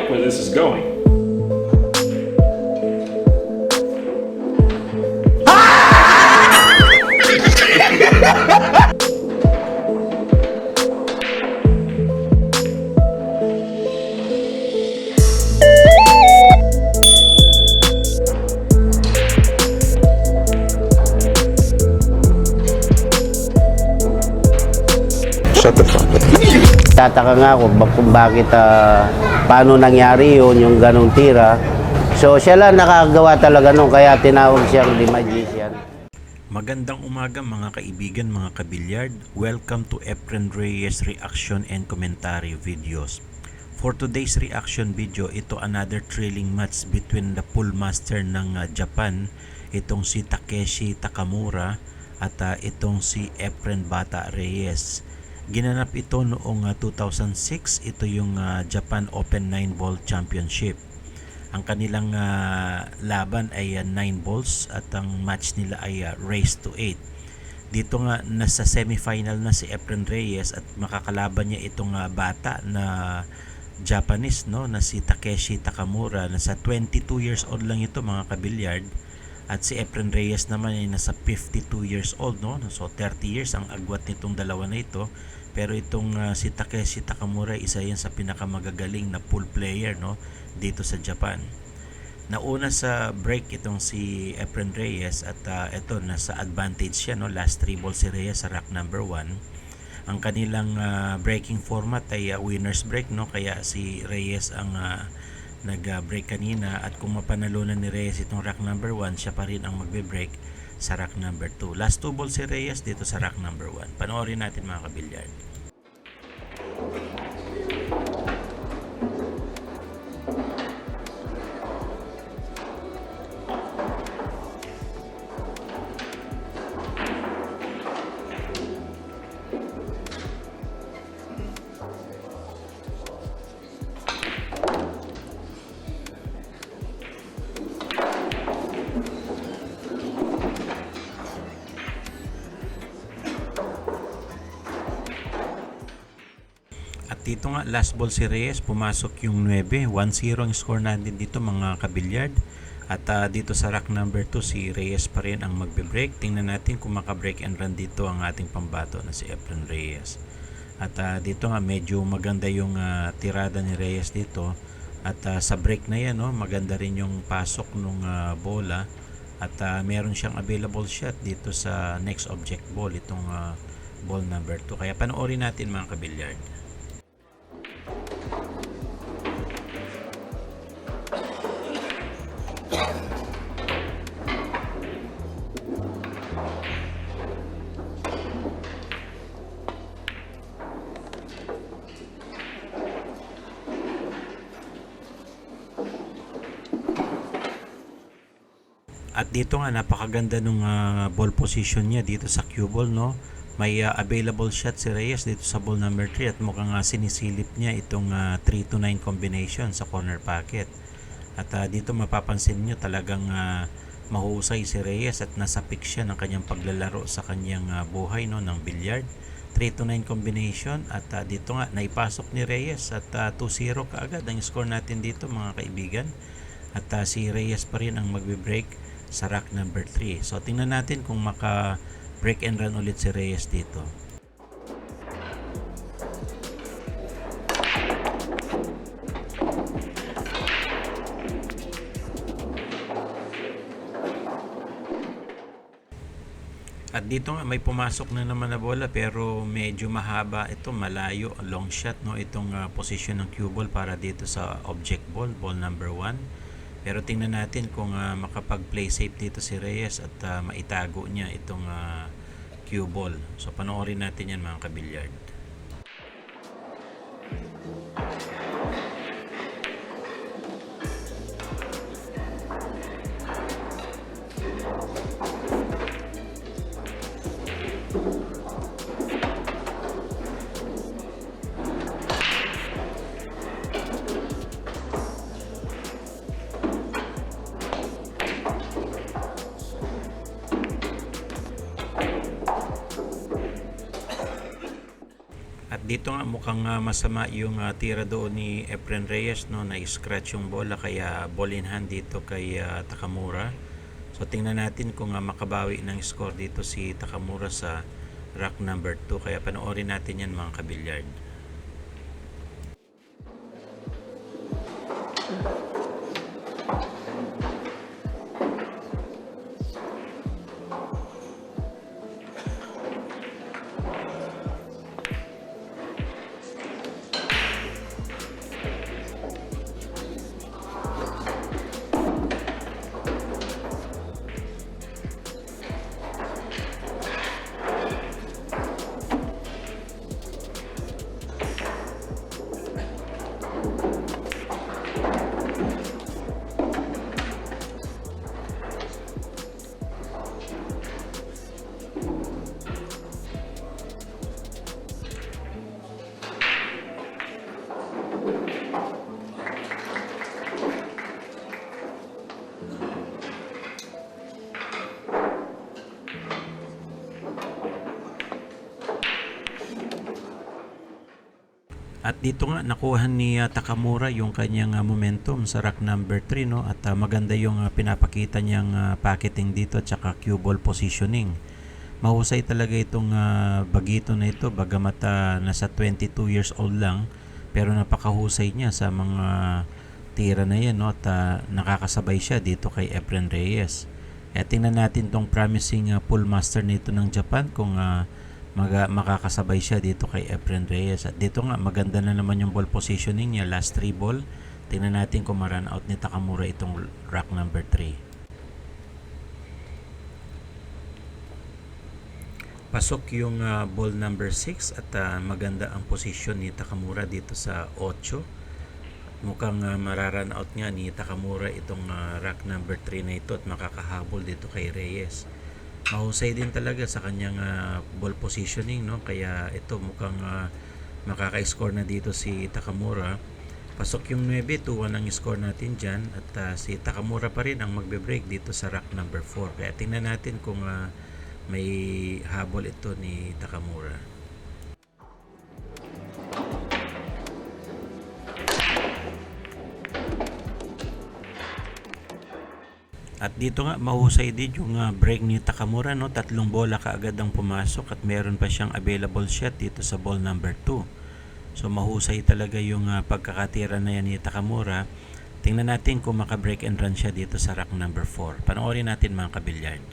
like where this is going. Shut the fuck up. Tataka nga ako kung bakit paano nangyari yun, yung ganong tira. So siya lang nakagawa talaga nun, kaya tinawag siyang The Magician. Magandang umaga mga kaibigan, mga kabilyard. Welcome to Efren Reyes Reaction and Commentary Videos. For today's reaction video, ito another thrilling match between the pool master ng Japan, itong si Takeshi Takamura, at itong si Efren Bata Reyes. Ginanap ito noong 2006. Ito yung Japan Open 9-Ball Championship. Ang kanilang laban ay 9 balls at ang match nila ay race to 8. Dito nga nasa semifinal na si Efren Reyes at makakalaban niya itong bata na Japanese, no, na si Takeshi Takamura. Nasa 22 years old lang ito mga kabilyard. At si Efren Reyes naman ay nasa 52 years old, no? So 30 years ang agwat nitong dalawa na ito. Pero itong si Takeshi Takamura, isa yan sa pinakamagagaling na pool player, no, dito sa Japan. Nauna sa break itong si Efren Reyes at ito nasa advantage siya, no. Last 3 balls si Reyes sa rack number 1. Ang kanilang breaking format ay winner's break, no. Kaya si Reyes ang nag-break kanina, at kung mapanalunan ni Reyes itong rack number 1, siya pa rin ang magbe-break sa rack number 2. Last 2 balls si Reyes dito sa rack number 1. Panoorin natin mga kabilyard. At dito nga last ball si Reyes, pumasok yung 9, 1-0 ang score natin dito mga kabilyard. At dito sa rack number 2 si Reyes pa rin ang magbe-break. Tingnan natin kung maka-break and run dito ang ating pambato na si Efren Reyes. At dito nga medyo maganda yung tirada ni Reyes dito. At sa break na yan, no, maganda rin yung pasok ng bola. At meron siyang available shot dito sa next object ball, itong ball number 2. Kaya panoorin natin mga kabilyard. At dito nga napakaganda nung ball position niya dito sa cue ball, no. May available shot si Reyes dito sa ball number 3 at mukhang sinisilip niya itong 3-9 combination sa corner pocket. At dito mapapansin niyo talagang mahusay si Reyes at nasa peak siya ng kanyang paglalaro sa kanyang buhay, no, ng billiard. 3-9 combination at dito nga naipasok ni Reyes at 2-0 kaagad ang score natin dito mga kaibigan. At si Reyes pa rin ang magbe-break sa rack number 3. So tingnan natin kung maka break and run ulit si Reyes dito. At dito nga may pumasok na naman na bola pero medyo mahaba ito, malayo, long shot, no, itong position ng cue ball para dito sa object ball, ball number 1. Pero tingnan natin kung makapag-play safe dito si Reyes at maitago niya itong cue ball. So panoorin natin yan mga kabilyard. At dito nga mukhang masama yung tira doon ni Efren Reyes, no, na scratch yung bola kaya ball in hand dito kay Takamura. So tingnan natin kung makabawi ng score dito si Takamura sa rack number 2. Kaya panoorin natin yan mga kabilyard. At dito nga nakuha ni Takamura yung kanyang momentum sa rack number 3, no, at maganda yung pinapakita niyang packeting dito at saka cue ball positioning. Mahusay talaga itong bagito na ito bagamat nasa 22 years old lang, pero napakahusay niya sa mga tira na yan, no, at nakakasabay siya dito kay Efren Reyes. At tingnan natin tong promising pull master nito ng Japan kung makakasabay siya dito kay Efren Reyes. At dito nga maganda na naman yung ball positioning niya, last 3 ball. Tingnan natin kung ma-run out ni Takamura itong rack number 3. Pasok yung ball number 6 at maganda ang position ni Takamura dito sa 8. Mukhang mararan out nga ni Takamura itong rack number 3 na ito at makakahabol dito kay Reyes. Mahusay din talaga sa kanyang ball positioning, no? Kaya ito mukhang makaka-score na dito si Takamura. Pasok yung 9, 2-1 ang score natin dyan at si Takamura pa rin ang magbe-break dito sa rack number 4. Kaya tingnan natin kung may habol ito ni Takamura. At dito nga mahusay din yung break ni Takamura, no? 3 bola kaagad ang pumasok at meron pa siyang available shot dito sa ball number 2. So mahusay talaga yung pagkakatira na yan ni Takamura. Tingnan natin kung maka-break and run siya dito sa rack number 4. Panoorin natin mga kabilyard.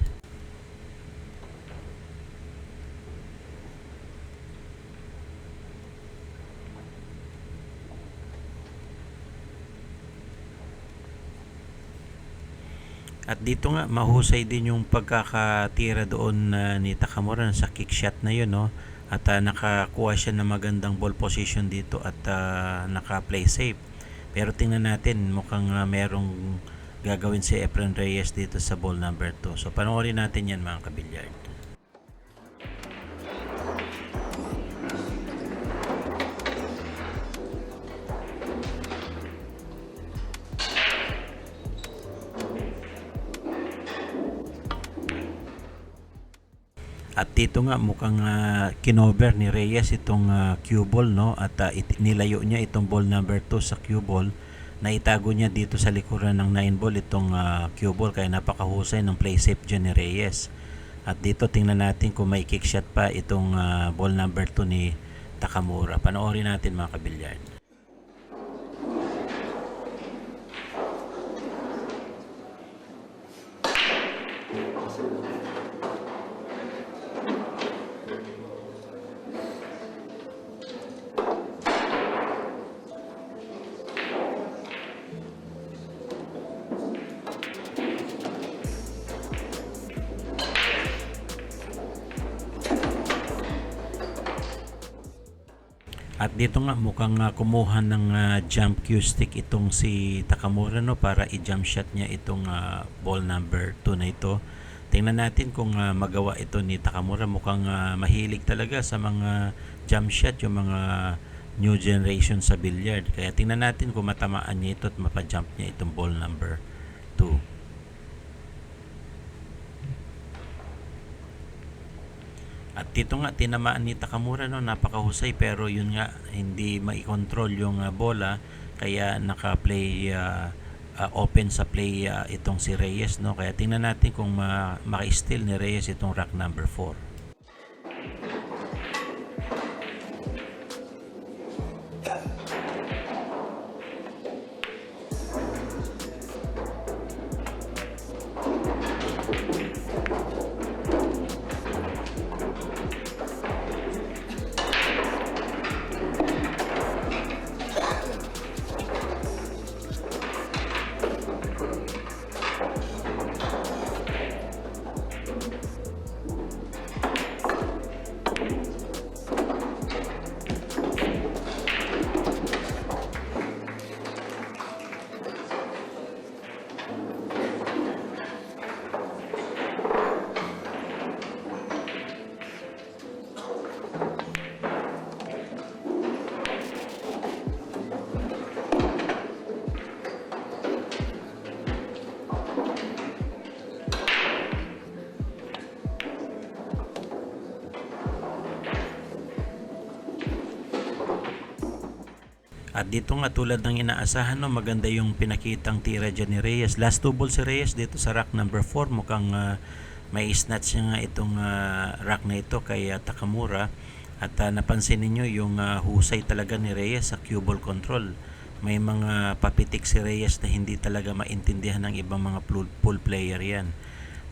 At dito nga mahusay din yung pagkakatira doon ni Takamura sa kick shot na yun, no? At nakakuha siya ng magandang ball position dito at naka-play safe. Pero tingnan natin mukhang merong gagawin si Efren Reyes dito sa ball number 2. So panoorin natin yan mga kabilyard. At dito nga mukhang kinover ni Reyes itong cue ball, no? At nilayo niya itong ball number 2 sa cue ball. Naitago niya dito sa likuran ng 9 ball itong cue ball, kaya napakahusay ng play safe dyan ni Reyes. At dito tingnan natin kung may kick shot pa itong ball number 2 ni Takamura. Panoorin natin mga kabilyard. At dito nga mukhang kumuha ng jump cue stick itong si Takamura, no, para i-jump shot niya itong ball number 2 na ito. Tingnan natin kung magawa ito ni Takamura. Mukhang mahilig talaga sa mga jump shot yung mga new generation sa billiard. Kaya tingnan natin kung matamaan niya ito at mapa-jump niya itong ball number 2. At dito nga tinamaan ni Takamura, no, napakahusay, pero yun nga hindi maikontrol yung bola, kaya naka-play open sa play itong si Reyes, no. Kaya tingnan natin kung maka-steal ni Reyes itong rack number 4. At dito nga tulad ng inaasahan, no, maganda yung pinakitang tira dyan ni Reyes. Last two ball si Reyes dito sa rack number 4. Mukhang may snatch niya nga itong rack na ito kay Takamura. At napansin niyo yung husay talaga ni Reyes sa cue ball control. May mga papitik si Reyes na hindi talaga maintindihan ng ibang mga pool player yan.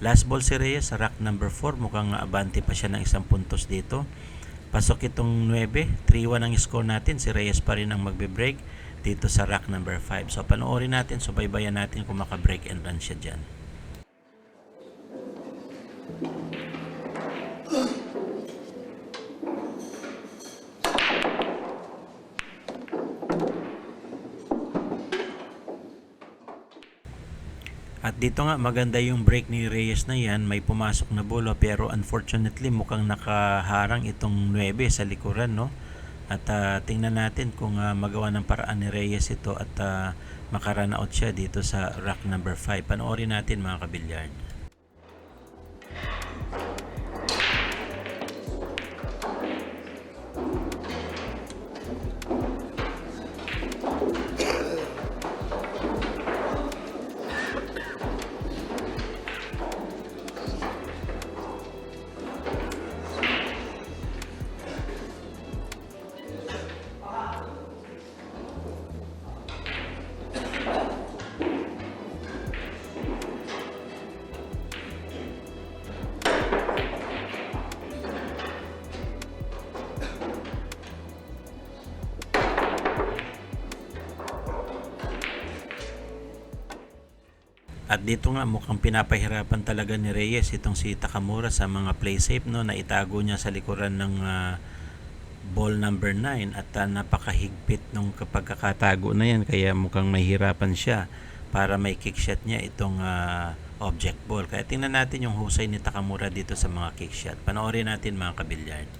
Last ball si Reyes sa rack number 4. Mukhang abante pa siya ng 1 puntos dito. Pasok itong 9, 3-1 ang score natin. Si Reyes pa rin ang magbe-break dito sa rack number 5. So panoorin natin, subaybayan natin kung maka-break and run siya dyan. At dito nga maganda yung break ni Reyes na yan, may pumasok na bola pero unfortunately mukhang nakaharang itong 9 sa likuran, no. At tingnan natin kung magawa ng paraan ni Reyes ito at makarun out siya dito sa rack number 5. Panoorin natin mga kabilyard. At dito nga mukhang pinapahirapan talaga ni Reyes itong si Takamura sa mga play safe, no, na itago niya sa likuran ng ball number 9 at napakahigpit nung pagkakatago na yan, kaya mukhang mahirapan siya para may kick shot niya itong object ball. Kaya tingnan natin yung husay ni Takamura dito sa mga kick shot. Panoorin natin mga kabilyard.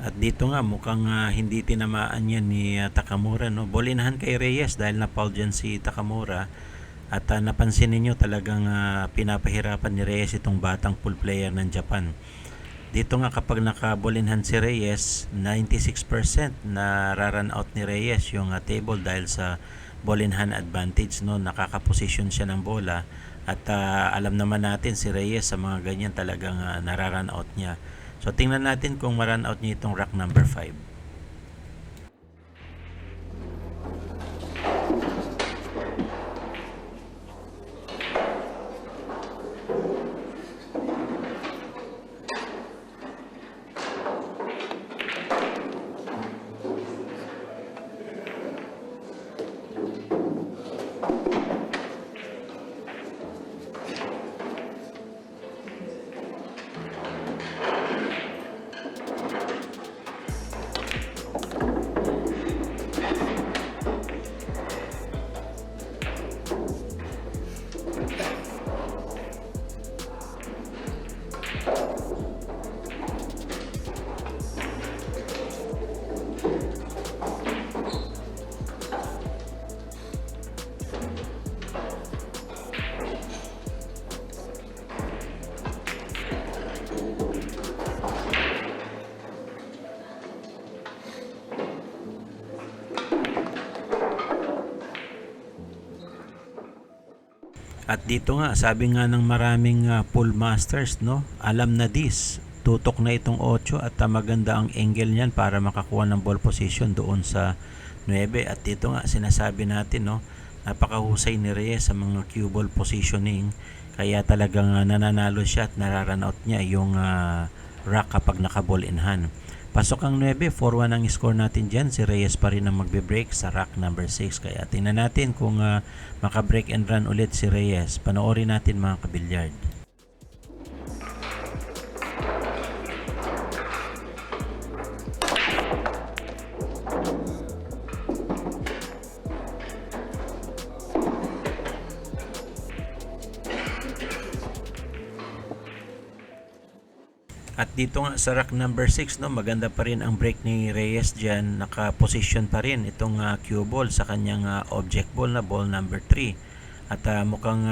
At dito nga mukhang hindi tinamaan yan ni Takamura, no. Bolinahan kay Reyes dahil na-foul dyan si Takamura. At napansin niyo talagang pinapahirapan ni Reyes itong batang pool player ng Japan. Dito nga kapag nakabolinhan si Reyes, 96% na run out ni Reyes yung table dahil sa bolinhan advantage, no. Nakakaposisyon siya ng bola at alam naman natin si Reyes sa mga ganyan talagang nararun out niya. So tingnan natin kung ma-run out niya itong rack number 5. At dito nga, sabi nga ng maraming pull masters, no, alam na this. Tutok na itong 8 at maganda ang angle niyan para makakuha ng ball position doon sa 9. At dito nga, sinasabi natin, no, napakahusay ni Reyes sa mga cue ball positioning. Kaya talagang nananalo siya at nararan out niya yung rack kapag naka-ball in hand. Pasok ang 9, 4-1 ang score natin dyan. Si Reyes pa rin ang magbe-break sa rack number 6. Kaya tingnan natin kung maka-break and run ulit si Reyes. Panoorin natin mga kabilyard. At dito nga sa rack number 6, no, maganda pa rin ang break ni Reyes dyan. Naka-position pa rin itong cue ball sa kanyang object ball na ball number 3. At mukhang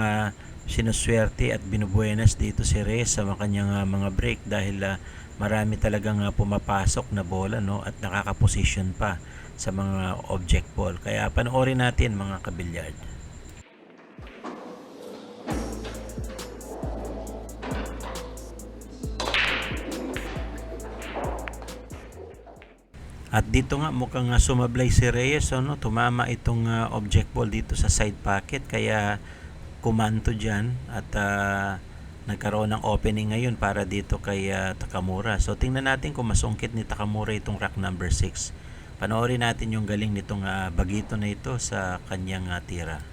sinuswerte at binubuenas dito si Reyes sa kanyang mga break dahil marami talagang pumapasok na bola, no, at nakaka-position pa sa mga object ball. Kaya panoorin natin mga kabilyard. At dito nga mukhang sumablay si Reyes, no? Tumama itong object ball dito sa side pocket kaya kumanto dyan at nagkaroon ng opening ngayon para dito kay Takamura. So tingnan natin kung masungkit ni Takamura itong rack number 6. Panoorin natin yung galing nitong bagito na ito sa kanyang tira.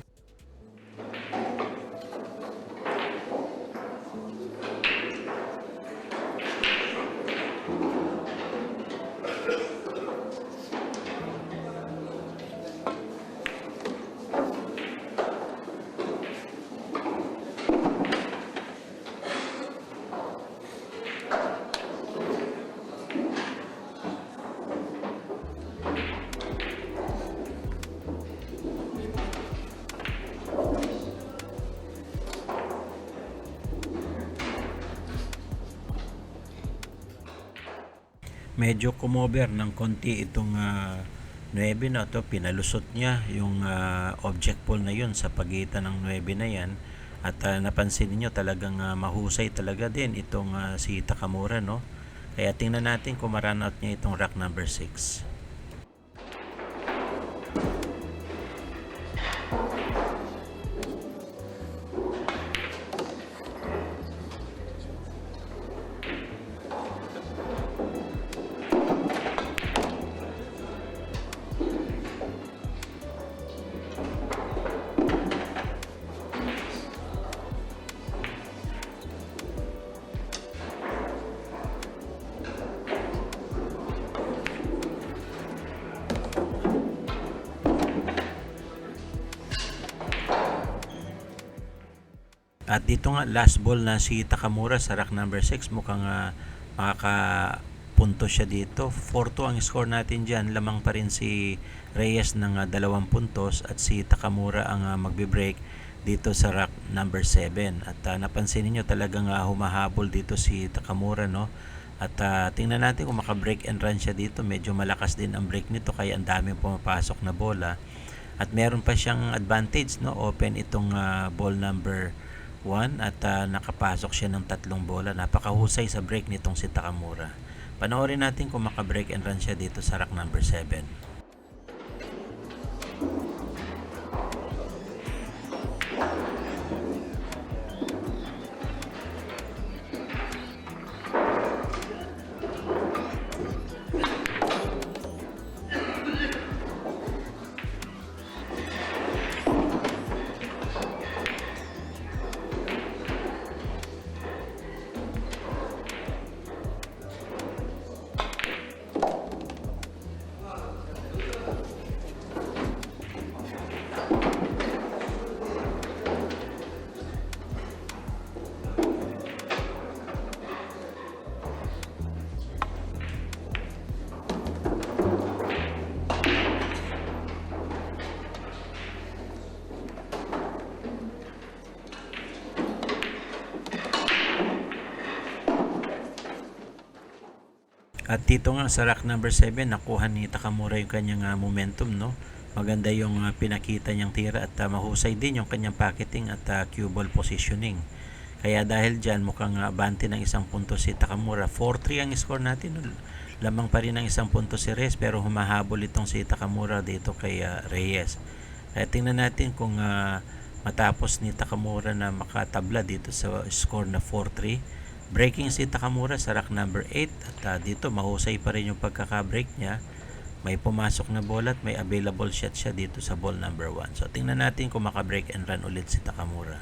Medyo kumover ng konti itong 9 na to, pinalusot niya yung object ball na yun sa pagitan ng 9 na yan. At napansin niyo talagang mahusay talaga din itong si Takamura, no. Kaya tingnan natin kung ma-run out niya itong rack number 6. At dito nga last ball na si Takamura sa rack number 6, mukhang makakapunto siya dito. 4-2 ang score natin dyan. Lamang pa rin si Reyes ng 2 puntos at si Takamura ang magbe-break dito sa rack number 7. At napansin niyo talagang humahabol dito si Takamura, no. At tingnan natin kung maka-break and run siya dito. Medyo malakas din ang break nito kaya ang daming pumapasok na bola. At meron pa siyang advantage, no. Open itong ball number 1 at nakapasok siya ng 3 bola. Napakahusay sa break nitong si Takamura. Panoorin natin kung maka-break and run siya dito sa rack number 7. At dito nga sa rack number 7, nakuha ni Takamura yung kanyang momentum, no. Maganda yung pinakita niyang tira at mahusay din yung kanyang pocketing at cue ball positioning. Kaya dahil dyan mukhang abante ng isang punto si Takamura. 4-3 ang score natin. Lamang pa rin ng isang punto si Reyes pero humahabol itong si Takamura dito kay Reyes. Kaya tingnan natin kung matapos ni Takamura na makatabla dito sa score na 4-3. Breaking si Takamura sa rack number 8 at dito mahusay pa rin yung pagkaka-break niya. May pumasok na bola at may available shot siya dito sa ball number 1. So tingnan natin kung maka-break and run ulit si Takamura.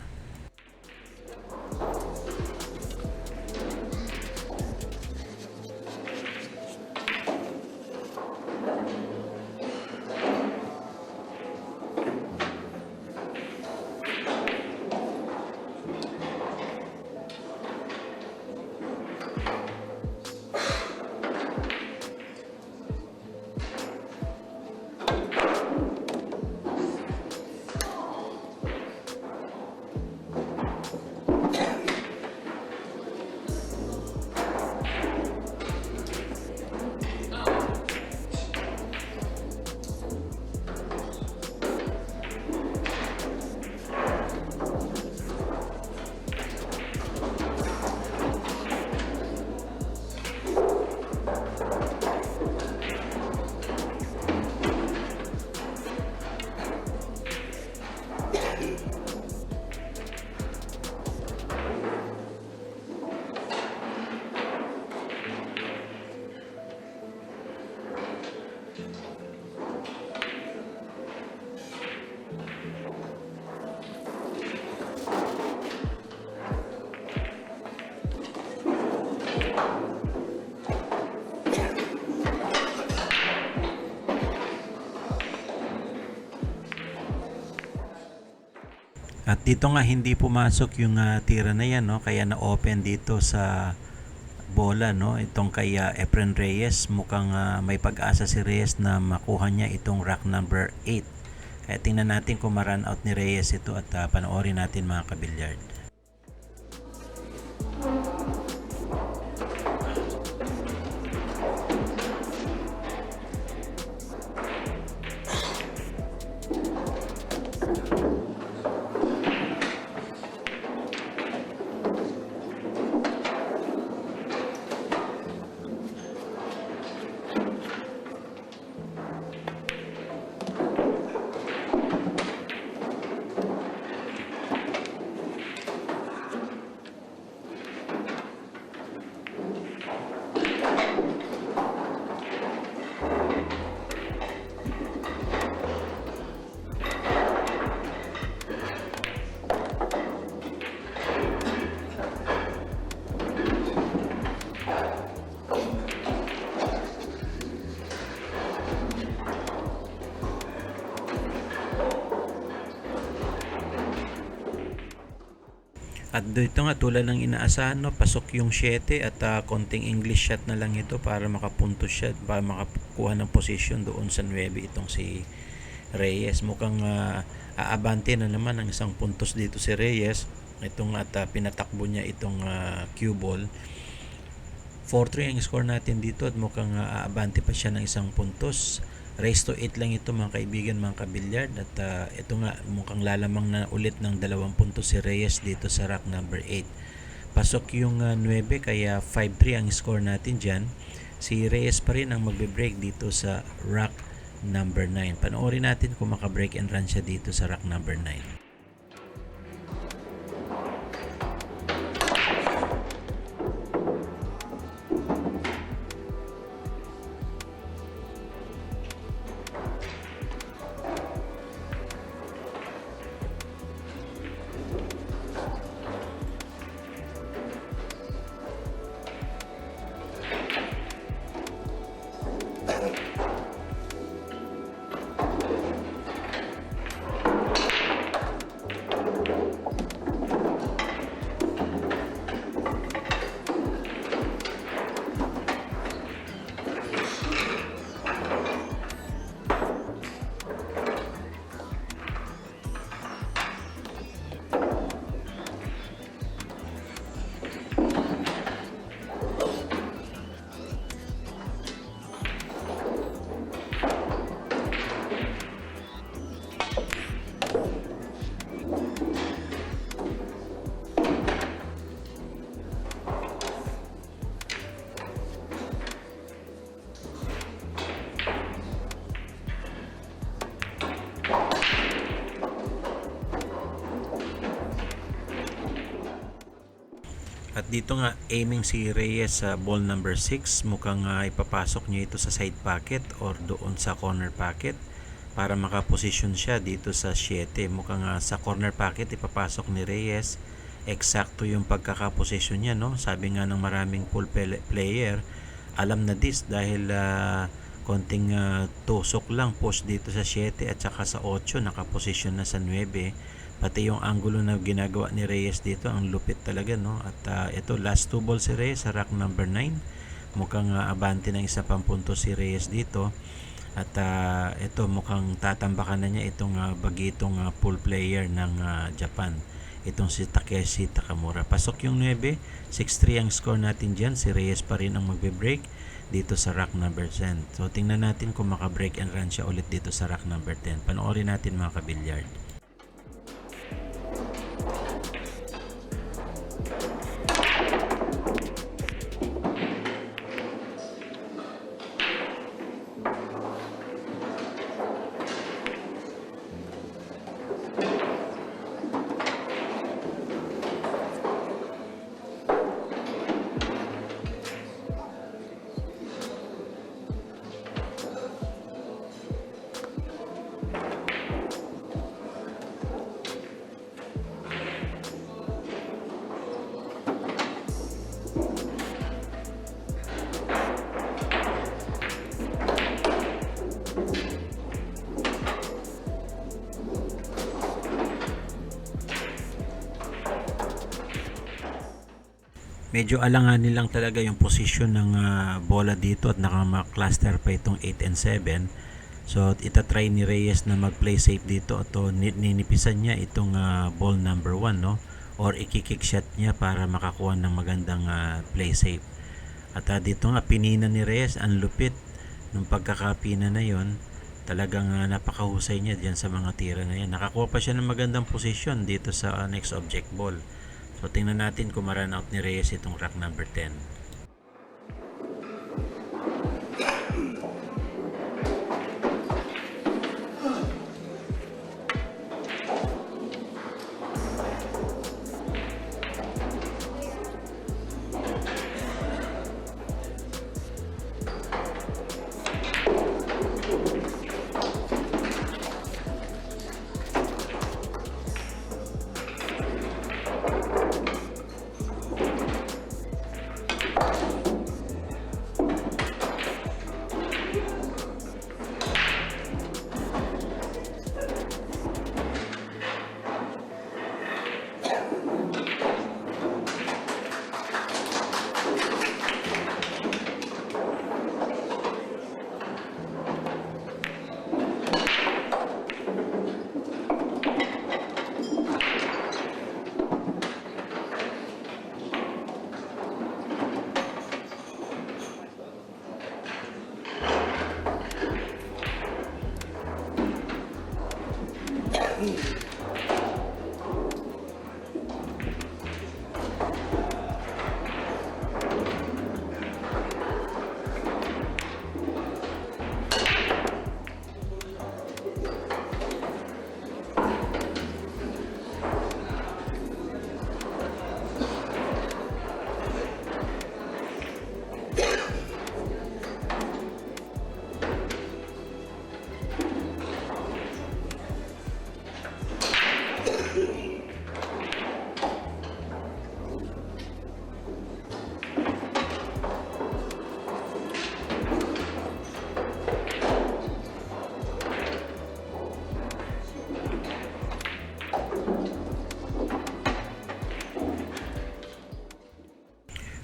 At dito nga hindi pumasok yung tira na yan, no? Kaya na-open dito sa bola, no? Itong kay Efren Reyes, mukhang may pag-asa si Reyes na makuha niya itong rack number 8. Kaya tingnan natin kung ma-run out ni Reyes ito at panoorin natin mga kabilyard. At dito nga tulad ng inaasahan, no, pasok yung 7 at konting English shot na lang ito para makapunto siya, para makakuha ng position doon sa 9 itong si Reyes. Mukhang aabante na naman ng isang puntos dito si Reyes. Itong at pinatakbo niya itong cue ball. 4-3 ang score natin dito at mukhang aabante pa siya ng isang puntos. Race to 8 lang ito mga kaibigan, mga kabilyard. At ito nga mukhang lalamang na ulit ng 2 puntos si Reyes dito sa rack number 8. Pasok yung 9 kaya 5-3 ang score natin dyan. Si Reyes pa rin ang magbe-break dito sa rack number 9. Panoorin natin kung maka-break and run siya dito sa rack number 9. At dito nga, aiming si Reyes sa ball number 6. Mukhang ipapasok niya ito sa side pocket or doon sa corner pocket para makaposisyon siya dito sa 7. Mukhang sa corner pocket ipapasok ni Reyes. Eksakto yung pagkakaposisyon niya, no? Sabi nga ng maraming pool player, alam na this dahil konting tusok lang post dito sa 7 at saka sa 8 nakaposisyon na sa 9. Pati yung angulo na ginagawa ni Reyes dito, ang lupit talaga, no? At ito, last 2 balls si Reyes sa rack number 9. Mukhang abante ng isa pang punto si Reyes dito. At ito, mukhang tatambakan na niya itong bagitong pool player ng Japan. Itong si Takeshi Takamura. Pasok yung 9. 6-3 ang score natin dyan. Si Reyes pa rin ang magbe-break dito sa rack number 10. So, tingnan natin kung maka-break and run siya ulit dito sa rack number 10. Panoorin natin mga kabilyard. Medyo alanganin lang talaga yung posisyon ng bola dito at nakama-cluster pa itong 8 and 7. So itatry ni Reyes na mag-play safe dito at ninipisan niya itong ball number 1, no? Or i-kick shot niya para makakuha ng magandang play safe. At dito nga pinina ni Reyes, ang lupit nung pagkakapina na yon. Talagang napakahusay niya diyan sa mga tira na yan. Nakakuha pa siya ng magandang posisyon dito sa next object ball. So tingnan natin kung ma-run out ni Reyes itong rack number 10.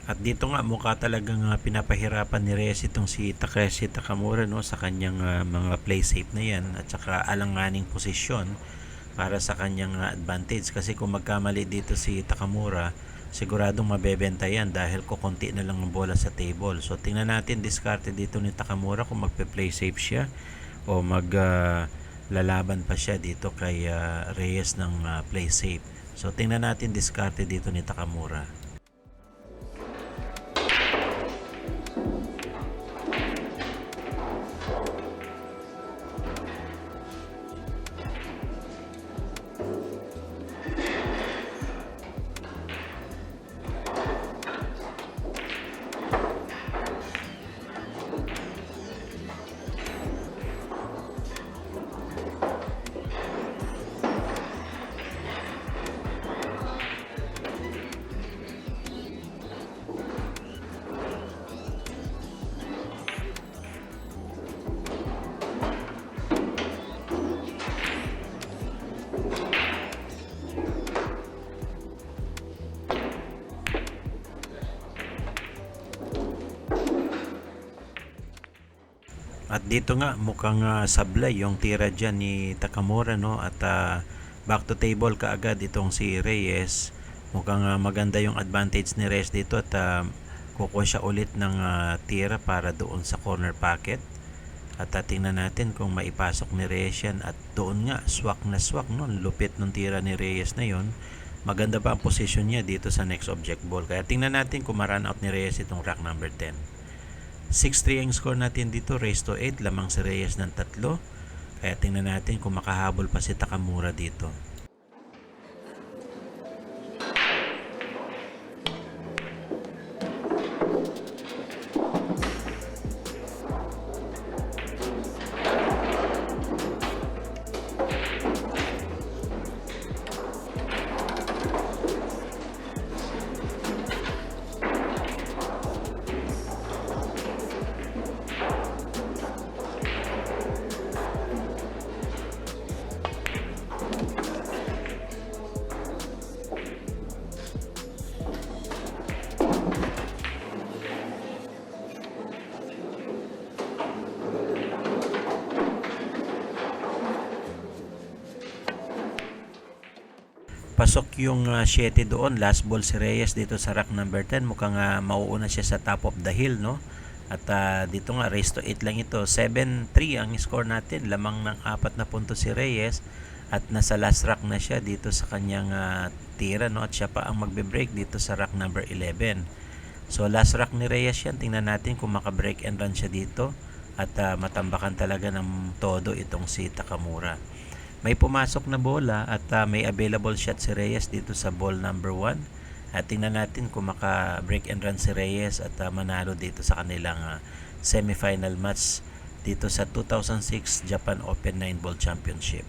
At dito nga mukha talagang pinapahirapan ni Reyes itong si Takeshi Takamura, no, sa kanyang mga play safe na yan at saka alanganing posisyon para sa kanyang advantage, kasi kung magkamali dito si Takamura siguradong mabebenta yan dahil kukunti na lang ang bola sa table. So tingnan natin diskarte dito ni Takamura kung magpe-play safe siya o lalaban pa siya dito kay Reyes ng play safe. So tingnan natin diskarte dito ni Takamura. At dito nga mukhang sablay yung tira dyan ni Takamura, no? At back to table kaagad itong si Reyes. Mukhang maganda yung advantage ni Reyes dito at kukuha siya ulit ng tira para doon sa corner pocket. At tingnan natin kung maipasok ni Reyes yan. At doon nga, swak na swak, no? Lupit ng tira ni Reyes na yon. Maganda pa ang position niya dito sa next object ball. Kaya tingnan natin kung ma-run out ni Reyes itong rack number 10. 6-3 ang score natin dito, raise to 8, lamang si Reyes ng 3. Kaya tingnan natin kung makahabol pa si Takamura dito. Pasok yung 7 doon, last ball si Reyes dito sa rack number 10. Mukhang mauuna siya sa top of the hill, no? At dito nga, raise to 8 lang ito. 7-3 ang score natin, lamang ng 4 na punto si Reyes. At nasa last rack na siya dito sa kanyang tira, no? At siya pa ang magbe-break dito sa rack number 11. So last rack ni Reyes yan, tingnan natin kung maka-break and run siya dito. At matambakan talaga ng todo itong si Takamura. May pumasok na bola at may available shot si Reyes dito sa ball number 1. At tingnan natin kung maka-break and run si Reyes at manalo dito sa kanilang semifinal match dito sa 2006 Japan Open 9-Ball Championship.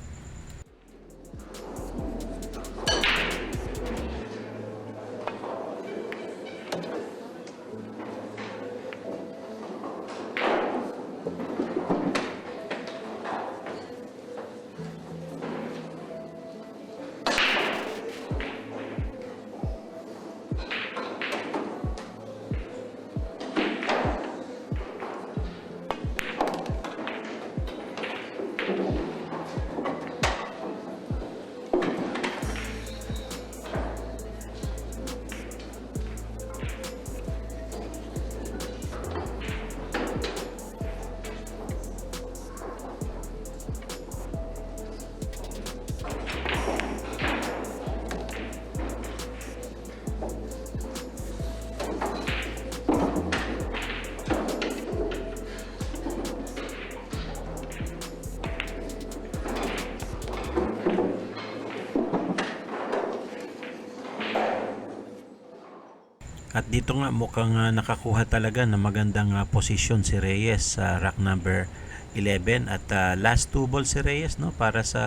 At dito nga mukhang nakakuha talaga ng magandang posisyon si Reyes sa rack number 11 at last 2 balls si Reyes, no, para sa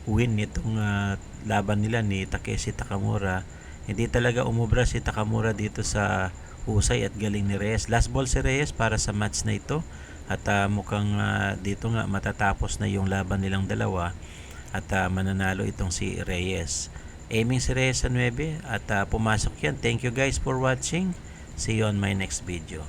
win nitong laban nila ni Takeshi Takamura. Hindi talaga umubra si Takamura dito sa husay at galing ni Reyes. Last ball si Reyes para sa match na ito at mukhang dito nga matatapos na yung laban nilang dalawa at mananalo itong si Reyes. Aiming si Reyes sa 9 at pumasok yan. Thank you guys for watching. See you on my next video.